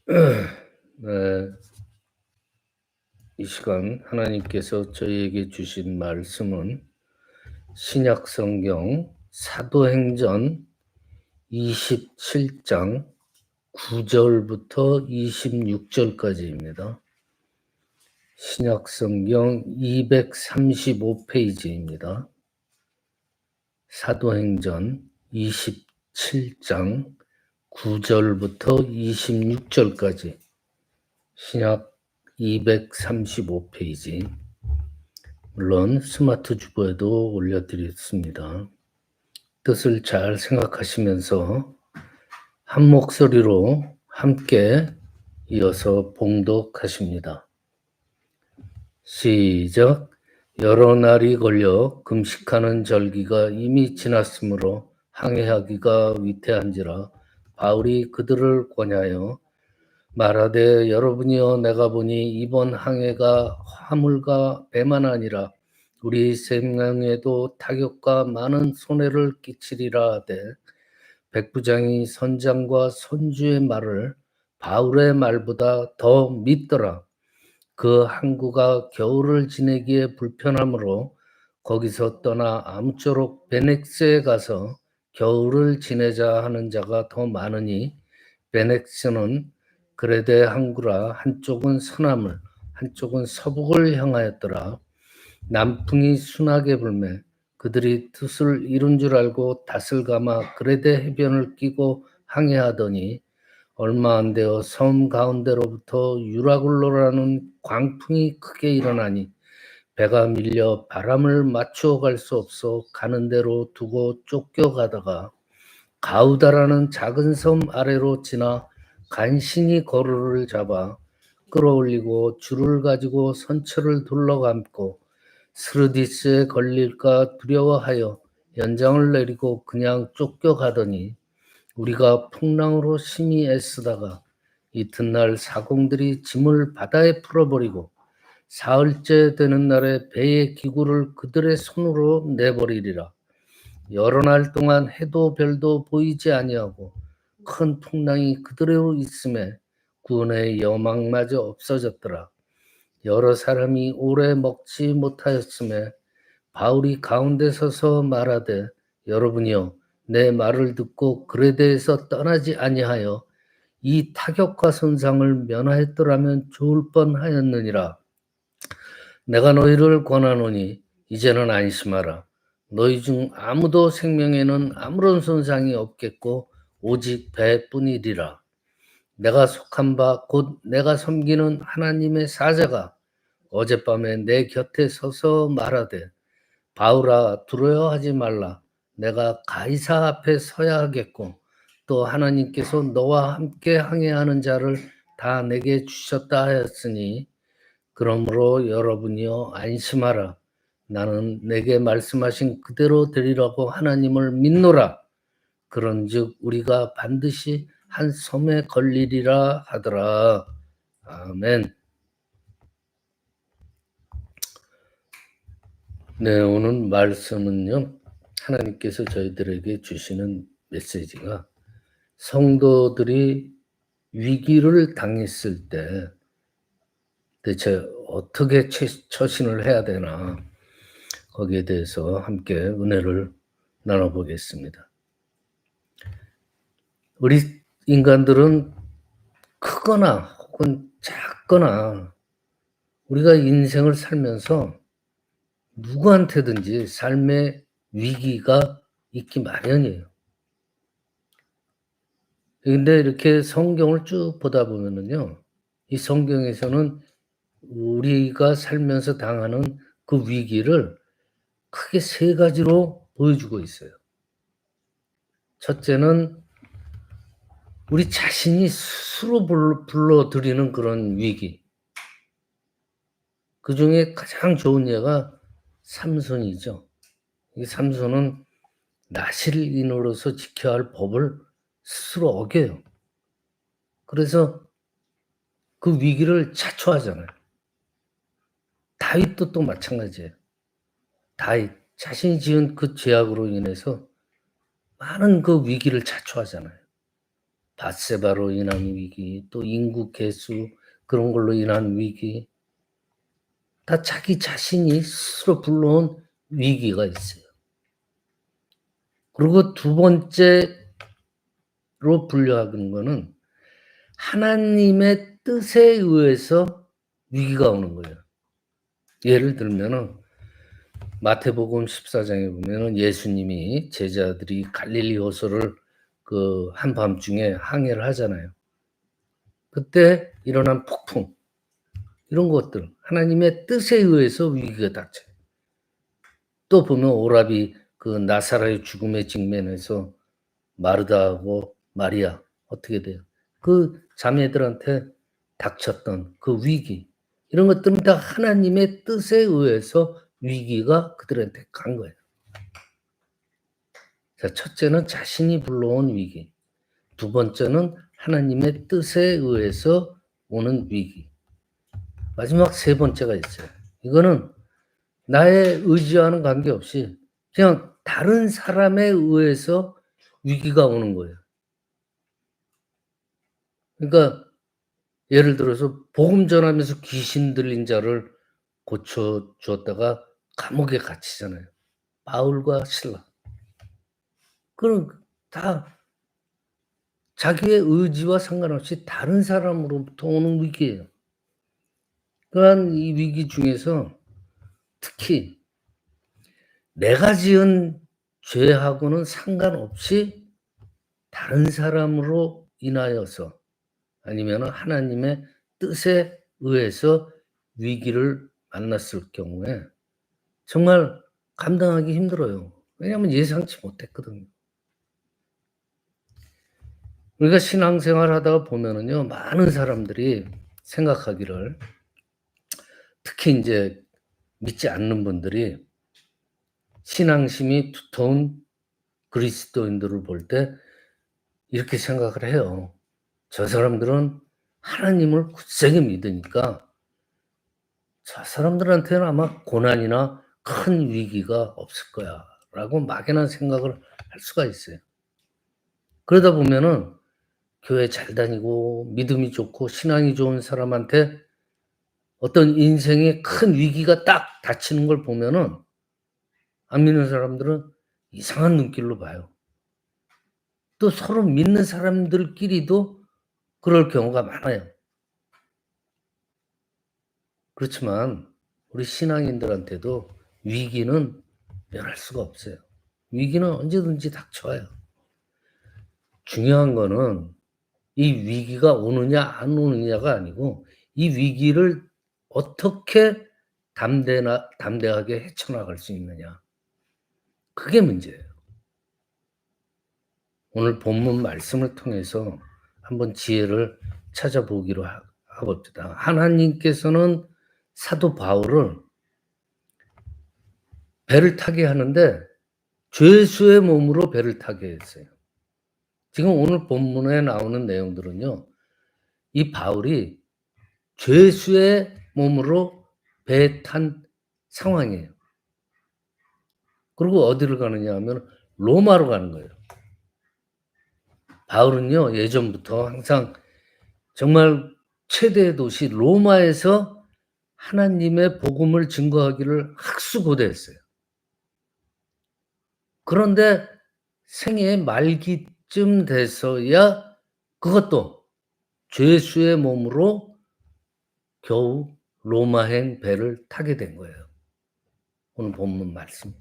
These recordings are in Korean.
네, 이 시간 하나님께서 저희에게 주신 말씀은 신약 성경 사도행전 27장 9절부터 26절까지입니다. 신약 성경 235페이지입니다. 사도행전 27장 9절부터 26절까지 신약 235페이지, 물론 스마트 주보에도 올려드렸습니다. 뜻을 잘 생각하시면서 한 목소리로 함께 이어서 봉독하십니다. 시작. 여러 날이 걸려 금식하는 절기가 이미 지났으므로 항해하기가 위태한지라 바울이 그들을 권하여 말하되 여러분이여 내가 보니 이번 항해가 화물과 배만 아니라 우리 생명에도 타격과 많은 손해를 끼치리라 하되 백부장이 선장과 선주의 말을 바울의 말보다 더 믿더라. 그 항구가 겨울을 지내기에 불편하므로 거기서 떠나 아무쪼록 베넥스에 가서 겨울을 지내자 하는 자가 더 많으니 베넥스는 그레데 항구라 한쪽은 서남을 한쪽은 서북을 향하였더라. 남풍이 순하게 불매 그들이 뜻을 이룬 줄 알고 닷을 감아 그레데 해변을 끼고 항해하더니 얼마 안 되어 섬 가운데로부터 유라굴로라는 광풍이 크게 일어나니 배가 밀려 바람을 맞추어 갈 수 없어 가는 대로 두고 쫓겨가다가 가우다라는 작은 섬 아래로 지나 간신히 거루를 잡아 끌어올리고 줄을 가지고 선처를 둘러감고 스르디스에 걸릴까 두려워하여 연장을 내리고 그냥 쫓겨가더니 우리가 풍랑으로 심히 애쓰다가 이튿날 사공들이 짐을 바다에 풀어버리고 사흘째 되는 날에 배의 기구를 그들의 손으로 내버리리라. 여러 날 동안 해도 별도 보이지 아니하고 큰 풍랑이 그들로 있음에 구원의 여망마저 없어졌더라. 여러 사람이 오래 먹지 못하였음에 바울이 가운데 서서 말하되 여러분이여 내 말을 듣고 그레데에서 떠나지 아니하여 이 타격과 손상을 면하였더라면 좋을 뻔하였느니라. 내가 너희를 권하노니 이제는 안심하라. 너희 중 아무도 생명에는 아무런 손상이 없겠고 오직 배뿐이리라. 내가 속한 바 곧 내가 섬기는 하나님의 사자가 어젯밤에 내 곁에 서서 말하되 바울아 두려워하지 말라. 내가 가이사 앞에 서야 하겠고 또 하나님께서 너와 함께 항해하는 자를 다 내게 주셨다 하였으니 그러므로 여러분이여 안심하라. 나는 내게 말씀하신 그대로 되리라고 하나님을 믿노라. 그런즉 우리가 반드시 한 섬에 걸리리라 하더라. 아멘. 네, 오늘 말씀은요, 하나님께서 저희들에게 주시는 메시지가 성도들이 위기를 당했을 때 대체 어떻게 처신을 해야 되나, 거기에 대해서 함께 은혜를 나눠보겠습니다. 우리 인간들은 크거나 혹은 작거나 우리가 인생을 살면서 누구한테든지 삶의 위기가 있기 마련이에요. 근데 이렇게 성경을 쭉 보다 보면은요, 이 성경에서는 우리가 살면서 당하는 그 위기를 크게 세 가지로 보여주고 있어요. 첫째는 우리 자신이 스스로 불러들이는 그런 위기. 그 중에 가장 좋은 예가 삼손이죠. 이 삼손은 나실인으로서 지켜야 할 법을 스스로 어겨요. 그래서 그 위기를 자초하잖아요. 다윗도 또 마찬가지예요. 다윗 자신이 지은 그 죄악으로 인해서 많은 그 위기를 자초하잖아요. 닷새바로 인한 위기, 또 인구 개수 그런 걸로 인한 위기, 다 자기 자신이 스스로 불러온 위기가 있어요. 그리고 두 번째로 분류하는 거는 하나님의 뜻에 의해서 위기가 오는 거예요. 예를 들면은 마태복음 14장에 보면은 예수님이 제자들이 갈릴리 호수를 그 한밤중에 항해를 하잖아요. 그때 일어난 폭풍 이런 것들 하나님의 뜻에 의해서 위기가 닥쳐요. 또 보면 오라비 그 나사로의 죽음의 직면에서 마르다하고 마리아 어떻게 돼요? 그 자매들한테 닥쳤던 그 위기 이런 것들은 다 하나님의 뜻에 의해서 위기가 그들한테 간 거예요. 자, 첫째는 자신이 불러온 위기. 두 번째는 하나님의 뜻에 의해서 오는 위기. 마지막 세 번째가 있어요. 이거는 나의 의지와는 관계없이 그냥 다른 사람에 의해서 위기가 오는 거예요. 그러니까 예를 들어서 복음 전하면서 귀신 들린 자를 고쳐 주었다가 감옥에 갇히잖아요. 바울과 실라. 그럼 다 자기의 의지와 상관없이 다른 사람으로부터 오는 위기예요. 그러한 이 위기 중에서 특히 내가 지은 죄하고는 상관없이 다른 사람으로 인하여서 아니면은 하나님의 뜻에 의해서 위기를 만났을 경우에 정말 감당하기 힘들어요. 왜냐하면 예상치 못했거든요. 우리가 신앙생활 하다가 보면은요, 많은 사람들이 생각하기를 특히 인제 믿지 않는 분들이 신앙심이 두터운 그리스도인들을 볼 때 이렇게 생각을 해요. '저 사람들은 하나님을 굳세게 믿으니까 저 사람들한테는 아마 고난이나 큰 위기가 없을 거야.'라고 막연한 생각을 할 수가 있어요. 그러다 보면은 교회 잘 다니고 믿음이 좋고 신앙이 좋은 사람한테 어떤 인생의 큰 위기가 딱 닥치는 걸 보면은 안 믿는 사람들은 이상한 눈길로 봐요. 또 서로 믿는 사람들끼리도 그럴 경우가 많아요. 그렇지만 우리 신앙인들한테도 위기는 면할 수가 없어요. 위기는 언제든지 닥쳐와요. 중요한 거는 이 위기가 오느냐 안 오느냐가 아니고 이 위기를 어떻게 담대하게 헤쳐나갈 수 있느냐. 그게 문제예요. 오늘 본문 말씀을 통해서 한번 지혜를 찾아보기로 봅시다. 하나님께서는 사도 바울을 배를 타게 하는데 죄수의 몸으로 배를 타게 했어요. 지금 오늘 본문에 나오는 내용들은요. 이 바울이 죄수의 몸으로 배에 탄 상황이에요. 그리고 어디를 가느냐 하면 로마로 가는 거예요. 바울은요. 예전부터 항상 정말 최대의 도시 로마에서 하나님의 복음을 증거하기를 학수고대했어요. 그런데 생애 말기쯤 돼서야 그것도 죄수의 몸으로 겨우 로마행 배를 타게 된 거예요. 오늘 본문 말씀.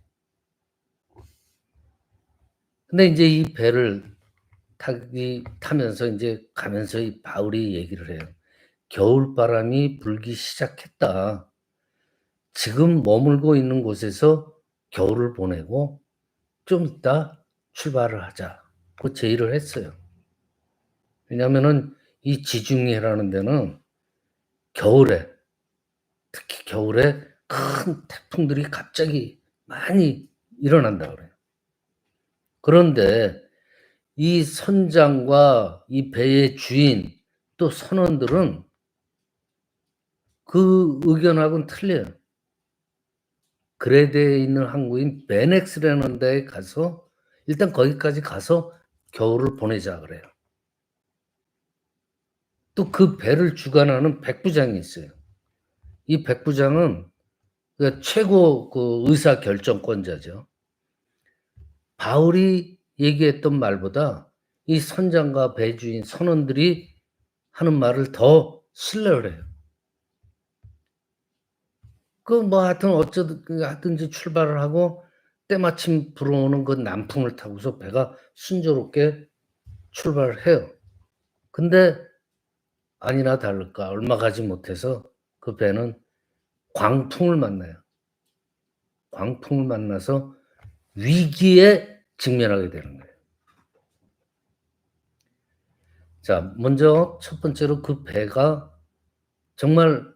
근데 인제 이 배를 타면서 인제 가면서 이 바울이 얘기를 해요. "겨울바람이 불기 시작했다. 지금 머물고 있는 곳에서 겨울을 보내고 좀 이따 출발을 하자."고 제의를 했어요. 왜냐하면은 이 지중해라는 데는 겨울에 특히 겨울에 큰 태풍들이 갑자기 많이 일어난다 그래요. 그런데 이 선장과 이 배의 주인 또 선원들은 그 의견하고는 틀려요. 그레데에 있는 항구인 베넥스라는 데에 가서 일단 거기까지 가서 겨울을 보내자 그래요. 또 그 배를 주관하는 백부장이 있어요. 이 백부장은 그 최고 그 의사 결정권자죠. 바울이 얘기했던 말보다 이 선장과 배주인 선원들이 하는 말을 더 신뢰를 해요. 그 뭐 하여튼 어쩌든 하든지 출발을 하고 때마침 불어오는 그 남풍을 타고서 배가 순조롭게 출발을 해요. 근데 아니나 다를까 얼마 가지 못해서 그 배는 광풍을 만나요. 광풍을 만나서 위기에 직면하게 되는 거예요. 자, 먼저 첫 번째로 그 배가 정말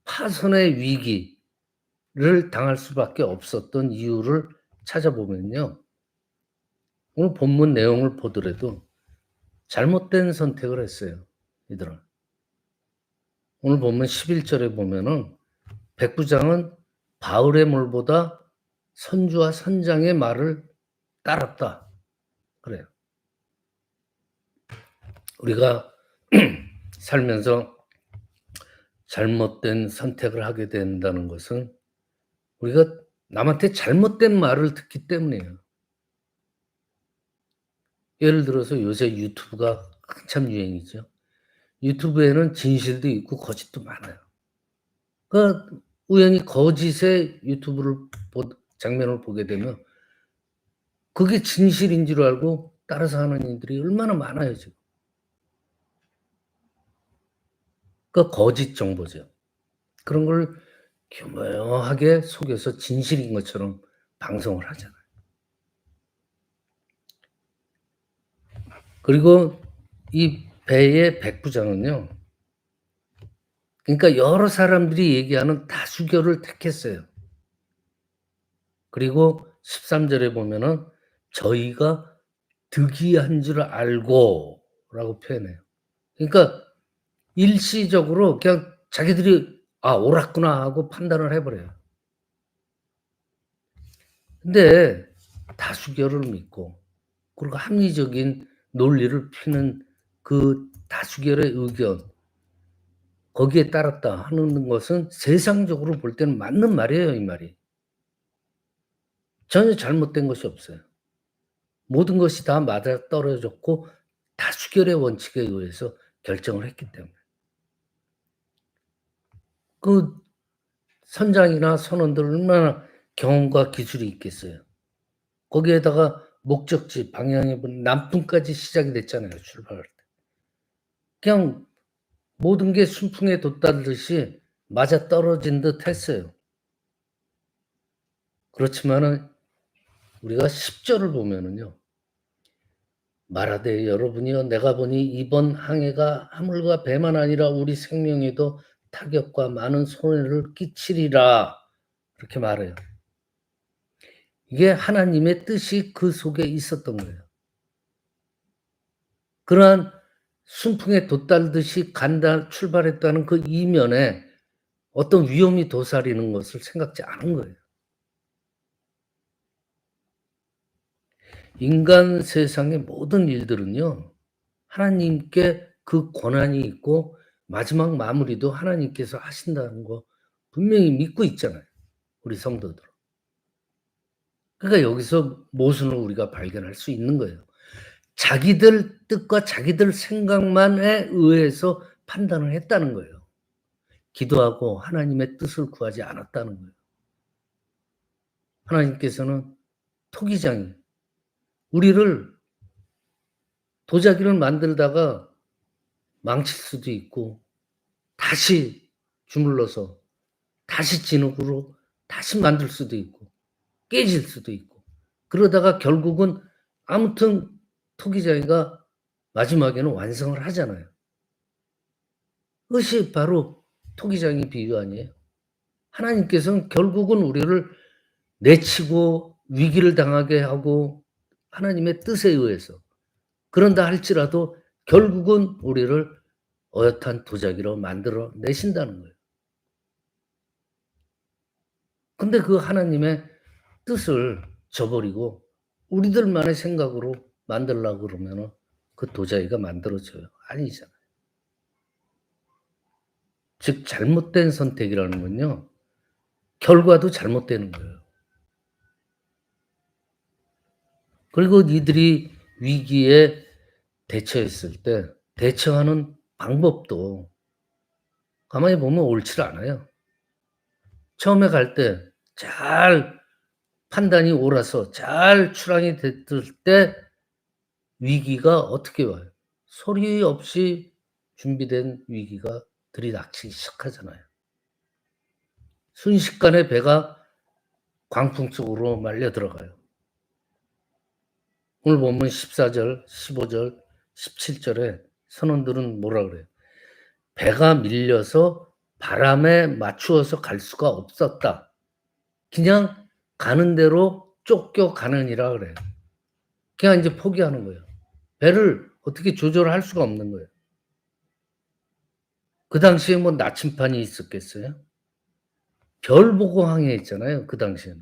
파손의 위기를 당할 수밖에 없었던 이유를 찾아보면요. 오늘 본문 내용을 보더라도 잘못된 선택을 했어요, 이들은. 오늘 보면 11절에 보면은 백부장은 바울의 말보다 선주와 선장의 말을 따랐다. 그래요. 우리가 살면서 잘못된 선택을 하게 된다는 것은 우리가 남한테 잘못된 말을 듣기 때문이에요. 예를 들어서 요새 유튜브가 한참 유행이죠. 유튜브에는 진실도 있고 거짓도 많아요. 그러니까 우연히 거짓의 유튜브를 장면을 보게 되면 그게 진실인 줄 알고 따라서 하는 이들이 얼마나 많아요, 지금. 그러니까 거짓 정보죠. 그런 걸 교묘하게 속여서 진실인 것처럼 방송을 하잖아요. 그리고 이 배의 백부장은요. 그러니까 여러 사람들이 얘기하는 다수결을 택했어요. 그리고 13절에 보면은 "저희가 득이한 줄 알고" 라고 표현해요. 그러니까 일시적으로 그냥 자기들이 '아 옳았구나.' 하고 판단을 해 버려요. 근데 다수결을 믿고 그리고 합리적인 논리를 피는 그 다수결의 의견 거기에 따랐다 하는 것은 세상적으로 볼 때는 맞는 말이에요, 이 말이. 전혀 잘못된 것이 없어요. 모든 것이 다 맞아떨어졌고 다수결의 원칙에 의해서 결정을 했기 때문에. 그 선장이나 선원들 얼마나 경험과 기술이 있겠어요. 거기에다가 목적지 방향에 보면 남풍까지 시작이 됐잖아요, 출발할 때. 그냥 모든 게 순풍에 돛다듯이 맞아떨어진 듯 했어요. 그렇지만은 우리가 10 절을 보면은요. 말하되 여러분이여 내가 보니 이번 항해가 하물과 배만 아니라 우리 생명에도 타격과 많은 손해를 끼치리라. 그렇게 말해요. 이게 하나님의 뜻이 그 속에 있었던 거예요. 그러한 순풍에 돛달듯이 간다 출발했다는 그 이면에 어떤 위험이 도사리는 것을 생각지 않은 거예요. 인간 세상의 모든 일들은요. 하나님께 그 권한이 있고 마지막 마무리도 하나님께서 하신다는 거 분명히 믿고 있잖아요, 우리 성도들은. 그러니까 여기서 모순을 우리가 발견할 수 있는 거예요. 자기들 뜻과 자기들 생각만에 의해서 판단을 했다는 거예요. 기도하고 하나님의 뜻을 구하지 않았다는 거예요. 하나님께서는 토기장이 우리를 도자기를 만들다가 망칠 수도 있고 다시 주물러서 다시 진흙으로 다시 만들 수도 있고 깨질 수도 있고 그러다가 결국은 아무튼 토기장이가 마지막에는 완성을 하잖아요. 그것이 바로 토기장이 비유 아니에요? 하나님께서는 결국은 우리를 내치고 위기를 당하게 하고 하나님의 뜻에 의해서 그런다 할지라도 결국은 우리를 어엿한 도자기로 만들어 내신다는 거예요. 근데 그 하나님의 뜻을 저버리고 우리들만의 생각으로 만들려고 그러면은 그 도자기가 만들어져요? 아니잖아요. 즉 잘못된 선택이라는 건요. 결과도 잘못되는 거예요. 그리고 이들이 위기에 대처했을 때 대처하는 방법도 가만히 보면 옳지를 않아요. 처음에 갈 때 잘 판단이 옳아서 잘 출항이 됐을 때 위기가 어떻게 와요? 소리 없이 준비된 위기가 들이닥치기 시작하잖아요. 순식간에 배가 광풍 속으로 말려 들어가요. 오늘 보면 14절, 15절, 17절에 선원들은 뭐라 그래요? 배가 밀려서 바람에 맞추어서 갈 수가 없었다. 그냥 가는 대로 쫓겨가느니라 그래요. 그냥 이제 포기하는 거예요. 배를 어떻게 조절할 수가 없는 거예요. 그 당시에 뭐 나침판이 있었겠어요? 별 보고 항해했잖아요, 그 당시에는.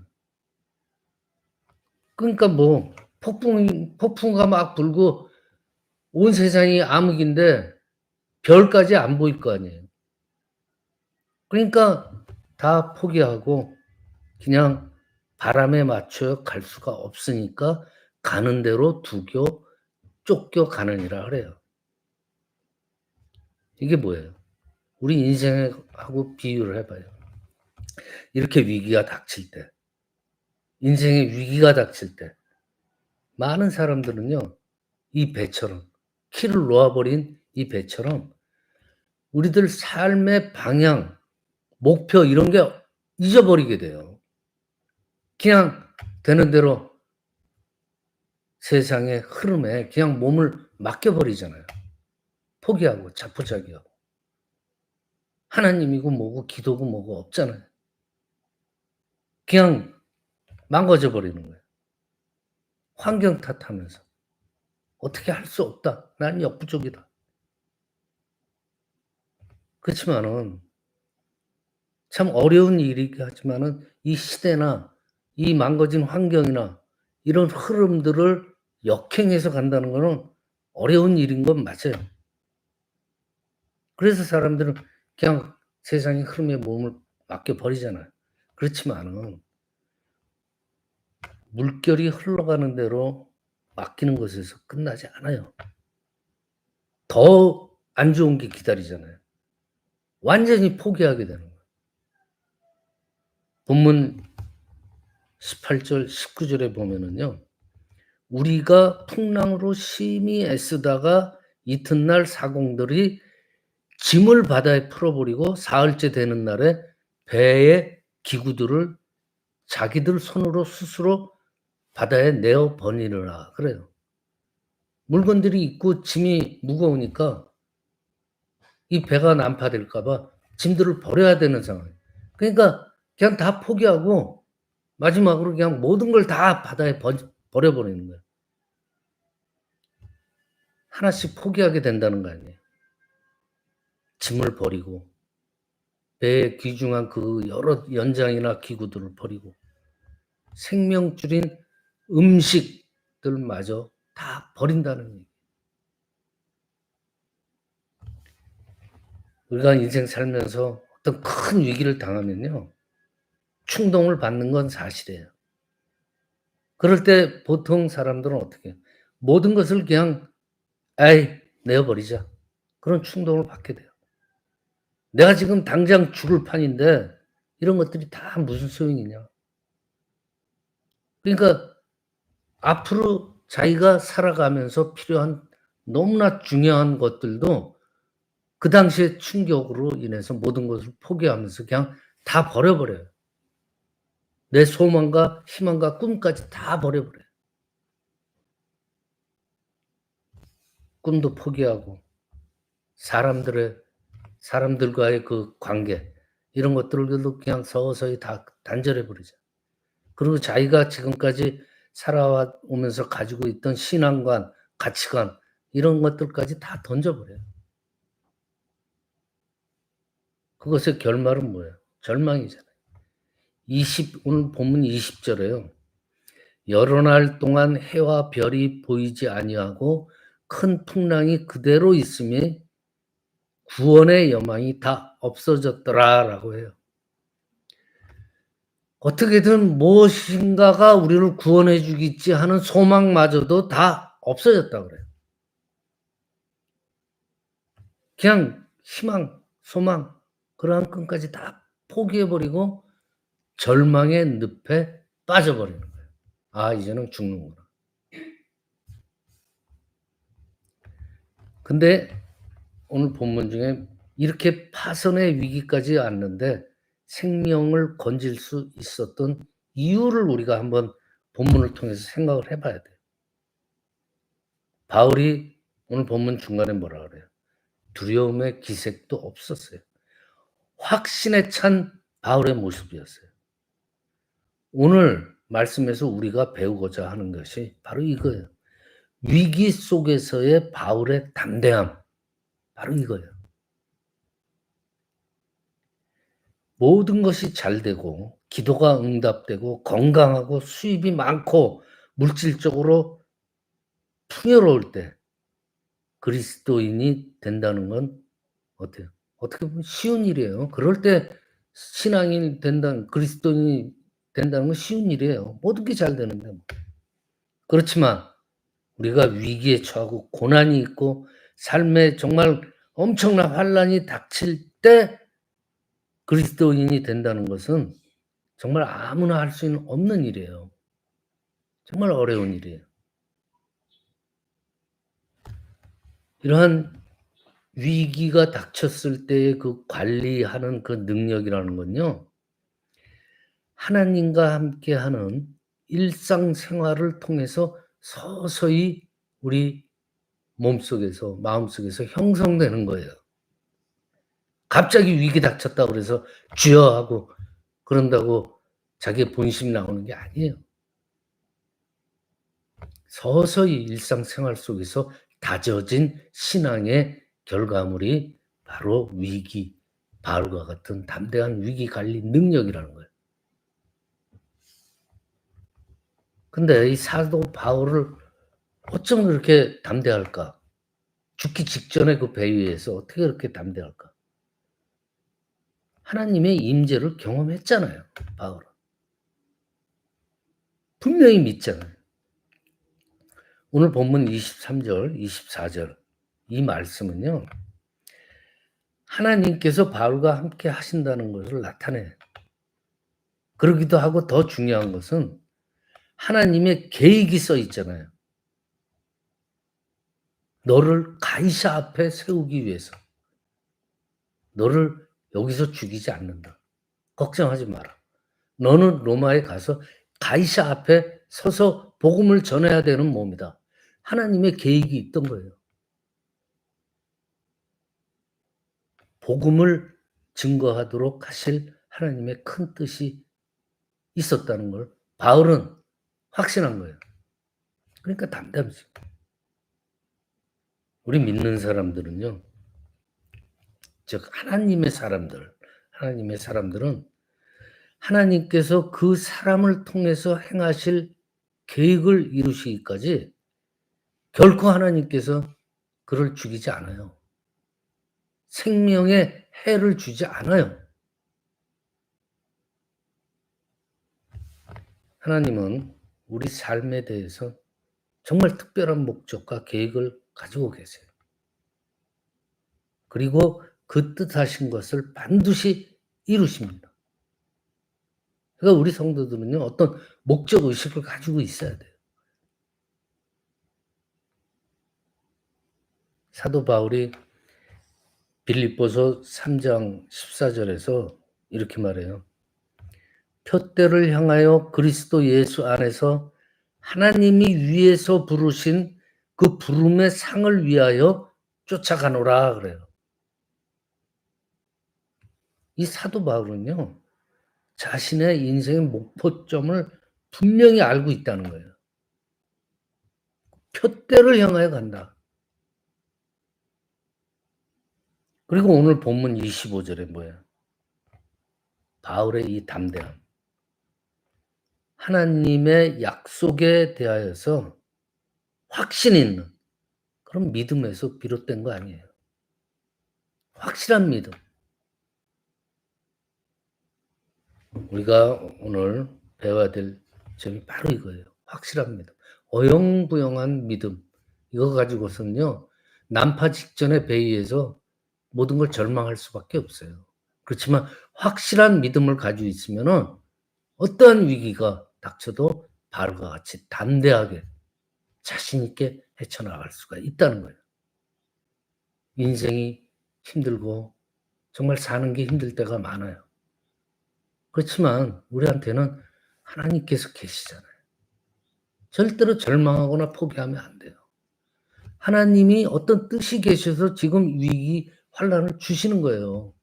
그러니까 뭐 폭풍우가 막 불고 온 세상이 암흑인데 별까지 안 보일 거 아니에요. 그러니까 다 포기하고 그냥 바람에 맞춰 갈 수가 없으니까 가는 대로 두교 쫓겨가느니라 그래요. 이게 뭐예요? 우리 인생하고 비유를 해 봐요. 이렇게 위기가 닥칠 때, 인생에 위기가 닥칠 때 많은 사람들은요. 이 배처럼 키를 놓아 버린 이 배처럼 우리들 삶의 방향, 목표 이런 게 잊어버리게 돼요. 그냥 되는 대로 세상의 흐름에 그냥 몸을 맡겨 버리잖아요. 포기하고 자포자기하고. 하나님이고 뭐고 기도고 뭐고 없잖아요. 그냥 망가져 버리는 거예요. 환경 탓하면서. 어떻게 할 수 없다. 나는 역부족이다. 그렇지만은 참 어려운 일이긴 하지만은 이 시대나 이 망가진 환경이나 이런 흐름들을 역행해서 간다는 거는 어려운 일인 건 맞아요. 그래서 사람들은 그냥 세상의 흐름에 몸을 맡겨 버리잖아요. 그렇지만은 물결이 흘러가는 대로 맡기는 것에서 끝나지 않아요. 더 안 좋은 게 기다리잖아요. 완전히 포기하게 되는 거예요. 본문 18절 19절에 보면은요. 우리가 풍랑으로 심히 애쓰다가 이튿날 사공들이 짐을 바다에 풀어버리고 사흘째 되는 날에 배의 기구들을 자기들 손으로 스스로 바다에 내어 버리느라 그래요. 물건들이 있고 짐이 무거우니까 이 배가 난파될까 봐 짐들을 버려야 되는 상황. 그러니까 그냥 다 포기하고 마지막으로 그냥 모든 걸 다 바다에 버려 버리는 거예요. 하나씩 포기하게 된다는 거 아니에요. 짐을 버리고 배에 귀중한 그 여러 연장이나 기구들을 버리고 생명줄인 음식들마저 다 버린다는 얘기예요. 우리가 인생 살면서 어떤 큰 위기를 당하면요. 충동을 받는 건 사실이에요. 그럴 때 보통 사람들은 어떻게 해요? 모든 것을 그냥 "아이 내어 버리자." 그런 충동을 받게 돼요. 내가 지금 당장 죽을 판인데 이런 것들이 다 무슨 소용이냐. 그러니까 앞으로 자기가 살아가면서 필요한 너무나 중요한 것들도 그 당시의 충격으로 인해서 모든 것을 포기하면서 그냥 다 버려 버려요. 내 소망과 희망과 꿈까지 다 버려 버려요. 꿈도 포기하고 사람들과의 그 관계 이런 것들도 그냥 서서히 다 단절해 버리죠. 그리고 자기가 지금까지 살아와 오면서 가지고 있던 신앙관, 가치관 이런 것들까지 다 던져 버려요. 그것의 결말은 뭐예요? 절망이잖아요. 오늘 본문 20 절에요. 여러 날 동안 해와 별이 보이지 아니하고 큰 풍랑이 그대로 있음에 구원의 여망이 다 없어졌더라라고 해요. 어떻게든 무엇인가가 우리를 구원해 주겠지 하는 소망마저도 다 없어졌다고 그래요. 그냥 희망, 소망 그러한 끈까지 다 포기해 버리고 절망의 늪에 빠져버리는 거예요. '아 이제는 죽는구나.' 근데 오늘 본문 중에 이렇게 파선의 위기까지 왔는데 생명을 건질 수 있었던 이유를 우리가 한번 본문을 통해서 생각을 해 봐야 돼요. 바울이 오늘 본문 중간에 뭐라 그래요? 두려움의 기색도 없었어요. 확신에 찬 바울의 모습이었어요. 오늘 말씀에서 우리가 배우고자 하는 것이 바로 이거예요. 위기 속에서의 바울의 담대함. 바로 이거예요. 모든 것이 잘 되고 기도가 응답되고 건강하고 수입이 많고 물질적으로 풍요로울 때 그리스도인이 된다는 건 어때요? 어떻게 보면 쉬운 일이에요. 그럴 때 신앙인이 된다는 그리스도인이 된다는 건 쉬운 일이에요. 모든 게 잘 되는데 뭐. 그렇지만 우리가 위기에 처하고 고난이 있고 삶에 정말 엄청난 환란이 닥칠 때 그리스도인이 된다는 것은 정말 아무나 할 수 없는 일이에요. 정말 어려운 일이에요. 이러한 위기가 닥쳤을 때의 그 관리하는 그 능력이라는 건요. 하나님과 함께하는 일상생활을 통해서 서서히 우리 몸속에서 마음속에서 형성되는 거예요. 갑자기 위기 닥쳤다고 그래서 "주여." 하고 그런다고 자기의 본심이 나오는 게 아니에요. 서서히 일상생활 속에서 다져진 신앙의 결과물이 바로 위기, 바울과 같은 담대한 위기 관리 능력이라는 거예요. 근데 이 사도 바울을 어쩜 그렇게 담대할까? 죽기 직전에 그 배 위에서 어떻게 그렇게 담대할까? 하나님의 임재를 경험했잖아요, 바울은. 분명히 믿잖아요. 오늘 본문 23절, 24절 이 말씀은요. 하나님께서 바울과 함께 하신다는 것을 나타내요. 그러기도 하고 더 중요한 것은 하나님의 계획이 써 있잖아요. 너를 가이사 앞에 세우기 위해서. 너를 여기서 죽이지 않는다. 걱정하지 마라. 너는 로마에 가서 가이사 앞에 서서 복음을 전해야 되는 몸이다. 하나님의 계획이 있던 거예요. 복음을 증거하도록 하실 하나님의 큰 뜻이 있었다는 걸 바울은 확신한 거예요. 그러니까 담담해요. 우리 믿는 사람들은요. 즉 하나님의 사람들은 하나님께서 그 사람을 통해서 행하실 계획을 이루시기까지 결코 하나님께서 그를 죽이지 않아요. 생명에 해를 주지 않아요. 하나님은 우리 삶에 대해서 정말 특별한 목적과 계획을 가지고 계세요. 그리고 그 뜻하신 것을 반드시 이루십니다. 그러니까 우리 성도들은요. 어떤 목적 의식을 가지고 있어야 돼요. 사도 바울이 빌립보서 3장 14절에서 이렇게 말해요. 표대를 향하여 그리스도 예수 안에서 하나님이 위에서 부르신 그 부름의 상을 위하여 쫓아가노라 그래요. 이 사도 바울은요. 자신의 인생의 목표점을 분명히 알고 있다는 거예요. 표대를 향하여 간다. 그리고 오늘 본문 25절에 뭐예요? 바울의 이 담대함. 하나님의 약속에 대하여서 확신 있는 그런 믿음에서 비롯된 거 아니에요. 확실한 믿음. 우리가 오늘 배워야 될 점이 바로 이거예요. 확실한 믿음. 어영부영한 믿음. 이거 가지고서는요, 난파 직전의 배후에서 모든 걸 절망할 수밖에 없어요. 그렇지만 확실한 믿음을 가지고 있으면은 어떠한 위기가 닥쳐도 바울과 같이 담대하게 자신 있게 헤쳐나갈 수가 있다는 거예요. 인생이 힘들고 정말 사는 게 힘들 때가 많아요. 그렇지만 우리한테는 하나님께서 계시잖아요. 절대로 절망하거나 포기하면 안 돼요. 하나님이 어떤 뜻이 계셔서 지금 위기, 환난을 주시는 거예요.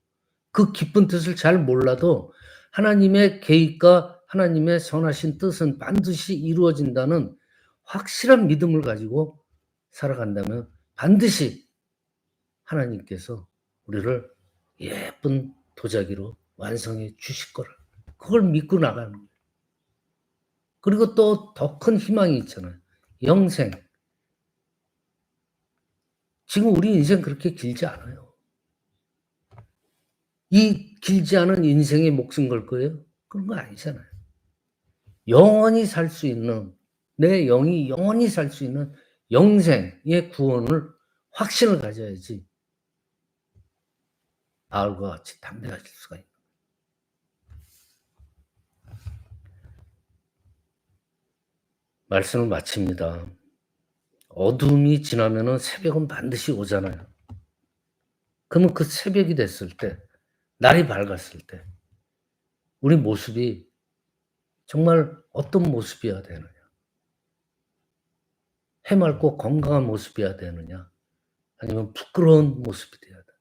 그 깊은 뜻을 잘 몰라도 하나님의 계획과 하나님의 선하신 뜻은 반드시 이루어진다는 확실한 믿음을 가지고 살아간다면 반드시 하나님께서 우리를 예쁜 도자기로 완성해 주실 거를, 그걸 믿고 나가는 거예요. 그리고 또 더 큰 희망이 있잖아요. 영생. 지금 우리 인생 그렇게 길지 않아요. 이 길지 않은 인생에 목숨 걸 거예요? 그런 거 아니잖아요. 영원히 살 수 있는, 내 영이 영원히 살 수 있는 영생의 구원을, 확신을 가져야지 바울과 같이 담대하실 수가 있는. 말씀을 마칩니다. 어둠이 지나면은 새벽은 반드시 오잖아요. 그러면 그 새벽이 됐을 때, 날이 밝았을 때 우리 모습이 정말 어떤 모습이어야 되느냐? 해맑고 건강한 모습이어야 되느냐? 아니면 부끄러운 모습이 돼야 돼?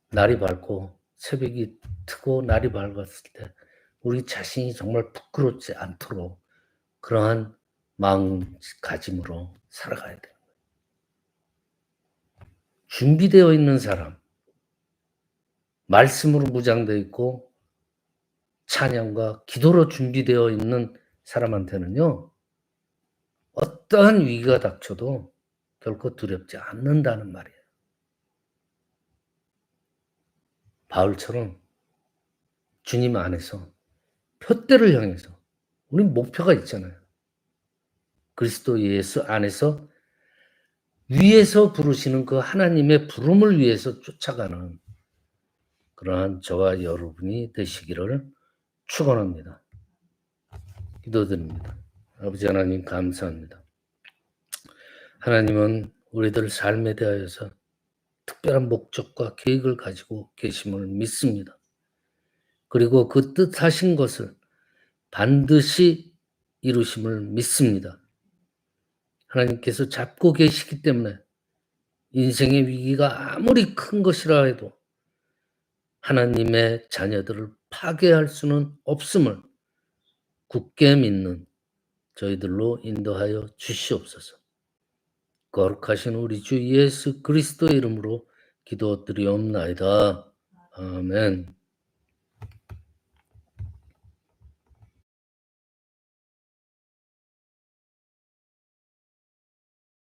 날이 밝고 새벽이 트고 날이 밝았을 때 우리 자신이 정말 부끄럽지 않도록 그러한 마음가짐으로 살아가야 돼요. 준비되어 있는 사람, 말씀으로 무장되어 있고 찬양과 기도로 준비되어 있는 사람한테는요, 어떠한 위기가 닥쳐도 결코 두렵지 않는다는 말이에요. 바울처럼 주님 안에서 표대를 향해서, 우린 목표가 있잖아요. 그리스도 예수 안에서 위에서 부르시는 그 하나님의 부름을 위해서 쫓아가는 그러한 저와 여러분이 되시기를 축원합니다. 기도드립니다. 아버지 하나님 감사합니다. 하나님은 우리들 삶에 대하여서 특별한 목적과 계획을 가지고 계심을 믿습니다. 그리고 그 뜻하신 것을 반드시 이루심을 믿습니다. 하나님께서 잡고 계시기 때문에 인생의 위기가 아무리 큰 것이라 해도 하나님의 자녀들을 파괴할 수는 없음을 굳게 믿는 저희들로 인도하여 주시옵소서. 거룩하신 우리 주 예수 그리스도의 이름으로 기도드리옵나이다. 아멘.